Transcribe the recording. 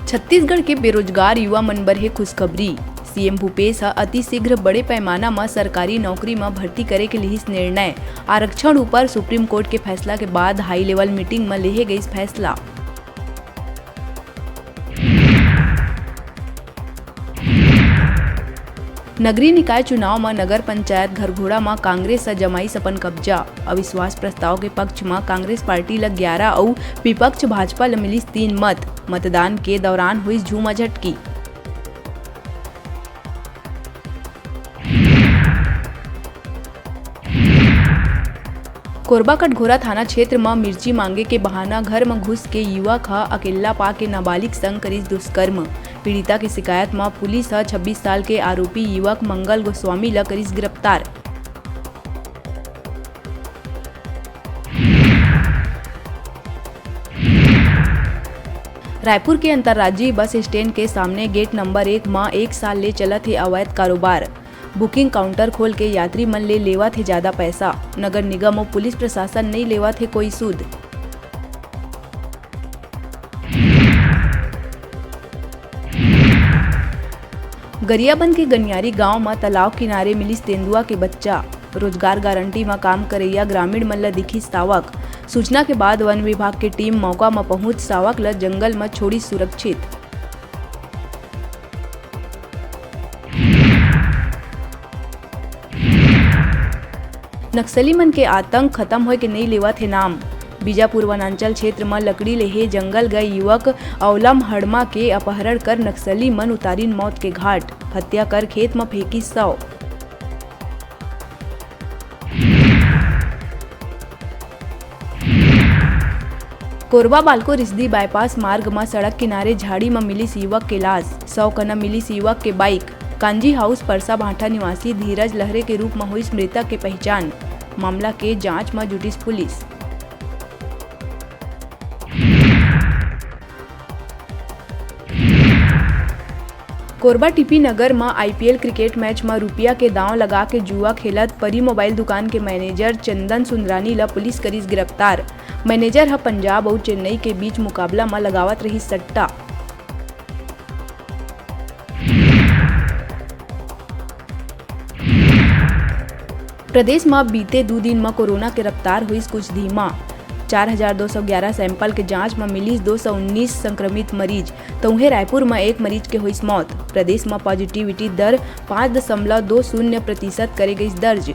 छत्तीसगढ़ के बेरोजगार युवा मन बर हे खुशखबरी। सीएम भूपेश ह अति शीघ्र बड़े पैमाना में सरकारी नौकरी में भर्ती करे के लिहिस निर्णय। आरक्षण ऊपर सुप्रीम कोर्ट के फैसला के बाद हाई लेवल मीटिंग में लेहे गइस फैसला। नगरीय निकाय चुनाव में नगर पंचायत घरघोड़ा में कांग्रेस जमाई अपन कब्जा। अविश्वास प्रस्ताव के पक्ष में कांग्रेस पार्टी ल 11 और विपक्ष भाजपा ल मिलिस 3 मत। मतदान के दौरान हुई झूमाझटकी। कोरबा कटघोरा थाना क्षेत्र में मिर्ची मांगे के बहाना घर में घुस के युवक ह अकेला पा के नाबालिग संग करिस दुष्कर्म। पीड़िता की शिकायत में पुलिस 26 साल के आरोपी युवक मंगल गोस्वामी ल करिस गिरफ्तार। रायपुर के अंतर्राज्यीय बस स्टैंड के सामने गेट नंबर 1 में 1 साल ले चलत है अवैध कारोबार। बुकिंग काउंटर खोल के यात्री मन ले लेवत है ज्यादा पैसा। नगर निगम और पुलिस प्रशासन नहीं लेवत है कोई सूद। गरियाबंद के गनियारी गांव में तालाब किनारे मिलिस तेंदुआ के बच्चा। रोजगार गारंटी में काम करैया ग्रामीण मन ल दिखी सावक। सूचना के बाद वन विभाग की टीम मौका में पहुंच सावक ल जंगल में छोड़ी सुरक्षित। नक्सली मन के आतंक खत्म होए के नहीं लेवत है नाम। बीजापुर वनांचल क्षेत्र में लकड़ी लेहे जंगल गए युवक अवलम हड़मा के अपहरण कर नक्सली मन उतारिन मौत के घाट। हत्या कर खेत में फेंकी शव। कोरबा बालको रिसदी बाईपास मार्ग में सड़क किनारे झाड़ी में मिलिस युवक के लाश। 100 कना मिलिस युवक के बाइक। कांजी हाउस परसा भाटा निवासी धीरज लहरे के रूप में हुई मृतक के पहचान। मामला के जांच में जुटिस पुलिस। कोरबा टीपी नगर में आईपीएल क्रिकेट मैच में रुपया के दांव लगा के जुआ खेलत परी मोबाइल दुकान के मैनेजर चंदन सुंदरानी ला पुलिस करिस गिरफ्तार। मैनेजर ह पंजाब और चेन्नई के बीच मुकाबला में लगावत रही सट्टा। प्रदेश में बीते 2 दिन में कोरोना के रफ्तार हुई कुछ धीमा। 4211 सैंपल के जांच में मिली 219 संक्रमित मरीज। तो उन्हें रायपुर में 1 मरीज के हुई मौत। प्रदेश में पॉजिटिविटी दर 5.20% करे गई दर्ज।